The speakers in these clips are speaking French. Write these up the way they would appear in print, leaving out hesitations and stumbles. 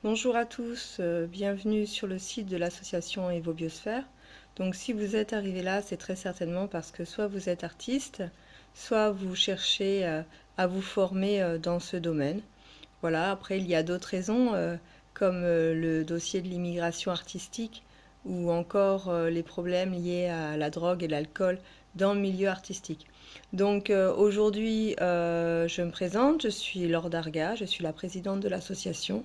Bonjour à tous, bienvenue sur le site de l'association EvoBiosphère. Donc si vous êtes arrivé là, c'est très certainement parce que soit vous êtes artiste, soit vous cherchez à vous former dans ce domaine. Voilà, après il y a d'autres raisons comme le dossier de l'immigration artistique ou encore les problèmes liés à la drogue et l'alcool dans le milieu artistique. Donc aujourd'hui, je me présente, je suis Laure Darga, je suis la présidente de l'association.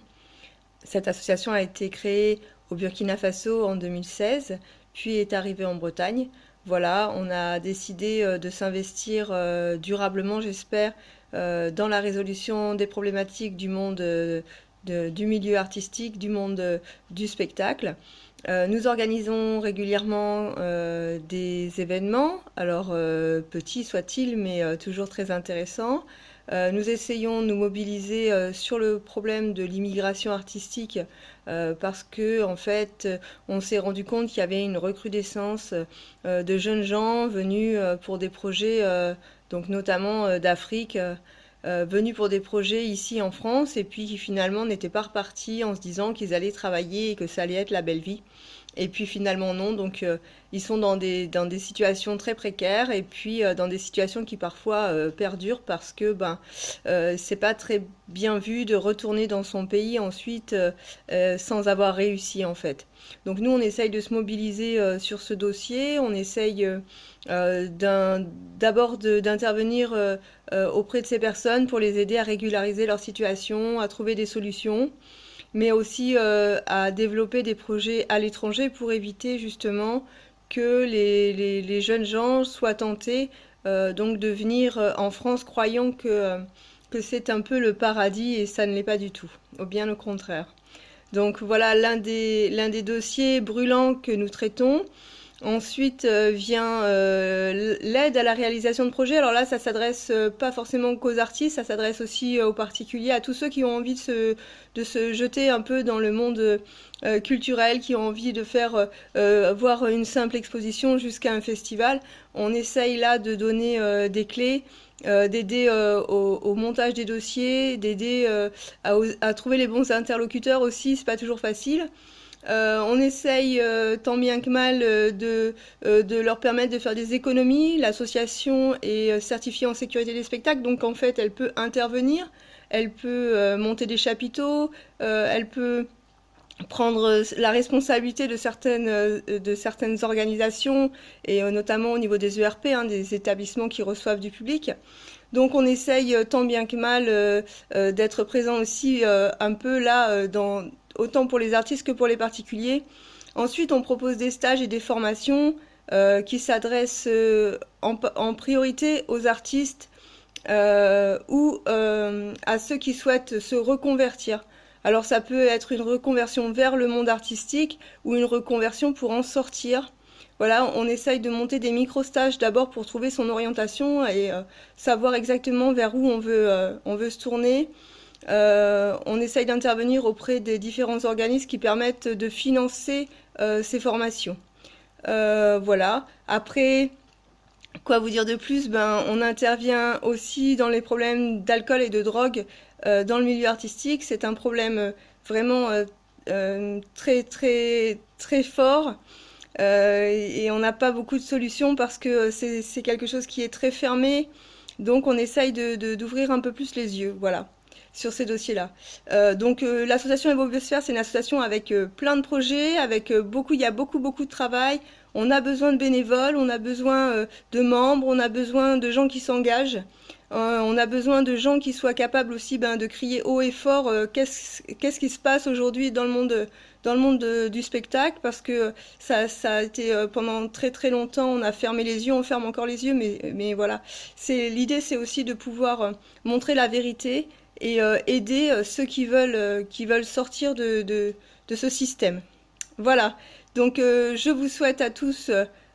Cette association a été créée au Burkina Faso en 2016, puis est arrivée en Bretagne. Voilà, on a décidé de s'investir durablement, j'espère, dans la résolution des problématiques du monde du milieu artistique, du monde du spectacle. Nous organisons régulièrement des événements, alors petits soient-ils, mais toujours très intéressants. Nous essayons de nous mobiliser sur le problème de l'immigration artistique parce que en fait, on s'est rendu compte qu'il y avait une recrudescence de jeunes gens venus pour des projets, donc notamment d'Afrique, venus pour des projets ici en France et puis qui finalement n'étaient pas repartis en se disant qu'ils allaient travailler et que ça allait être la belle vie. Et puis finalement non, donc ils sont dans des situations très précaires et puis dans des situations qui parfois perdurent parce que c'est pas très bien vu de retourner dans son pays ensuite sans avoir réussi en fait. Donc nous on essaye de se mobiliser sur ce dossier, on essaye d'abord d'intervenir auprès de ces personnes pour les aider à régulariser leur situation, à trouver des solutions mais aussi à développer des projets à l'étranger pour éviter justement que les jeunes gens soient tentés donc de venir en France croyant que c'est un peu le paradis et ça ne l'est pas du tout, ou bien au contraire. Donc voilà l'un des dossiers brûlants que nous traitons. Ensuite vient l'aide à la réalisation de projets. Alors là, ça s'adresse pas forcément qu'aux artistes, ça s'adresse aussi aux particuliers, à tous ceux qui ont envie de se jeter un peu dans le monde culturel, qui ont envie de faire voir une simple exposition jusqu'à un festival. On essaye là de donner des clés. D'aider au montage des dossiers, d'aider à trouver les bons interlocuteurs aussi, c'est pas toujours facile. On essaye tant bien que mal de leur permettre de faire des économies. L'association est certifiée en sécurité des spectacles, donc en fait elle peut intervenir, elle peut monter des chapiteaux, elle peut prendre la responsabilité de certaines organisations, et notamment au niveau des ERP, hein, des établissements qui reçoivent du public. Donc on essaye tant bien que mal d'être présent aussi un peu là, autant pour les artistes que pour les particuliers. Ensuite, on propose des stages et des formations qui s'adressent en priorité aux artistes ou à ceux qui souhaitent se reconvertir. Alors ça peut être une reconversion vers le monde artistique ou une reconversion pour en sortir. Voilà, on essaye de monter des micro-stages d'abord pour trouver son orientation et savoir exactement vers où on veut se tourner. On essaye d'intervenir auprès des différents organismes qui permettent de financer ces formations. Voilà. Après, quoi vous dire de plus? On intervient aussi dans les problèmes d'alcool et de drogue dans le milieu artistique. C'est un problème vraiment très très très fort. Et on n'a pas beaucoup de solutions parce que c'est quelque chose qui est très fermé. Donc on essaye d'ouvrir un peu plus les yeux, voilà, sur ces dossiers-là. L'association EvoBiosphère, c'est une association avec plein de projets, avec il y a beaucoup de travail. On a besoin de bénévoles, on a besoin de membres, on a besoin de gens qui s'engagent. On a besoin de gens qui soient capables aussi de crier haut et fort qu'est-ce qui se passe aujourd'hui dans le monde du spectacle, parce que ça a été pendant très très longtemps, on a fermé les yeux, on ferme encore les yeux, mais voilà. L'idée, c'est aussi de pouvoir montrer la vérité et aider ceux qui veulent sortir de ce système. Voilà. Donc je vous souhaite à tous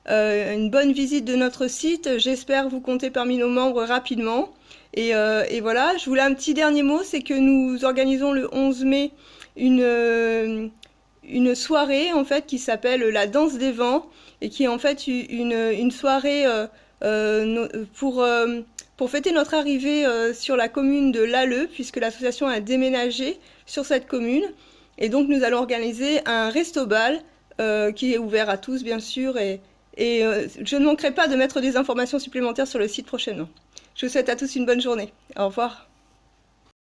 une bonne visite de notre site. J'espère vous compter parmi nos membres rapidement. Et voilà, je voulais un petit dernier mot, c'est que nous organisons le 11 mai une soirée en fait qui s'appelle la danse des vents et qui est en fait une soirée pour fêter notre arrivée sur la commune de Lalleux, puisque l'association a déménagé sur cette commune. Et donc nous allons organiser un resto-bal qui est ouvert à tous bien sûr et je ne manquerai pas de mettre des informations supplémentaires sur le site prochainement. Je vous souhaite à tous une bonne journée. Au revoir.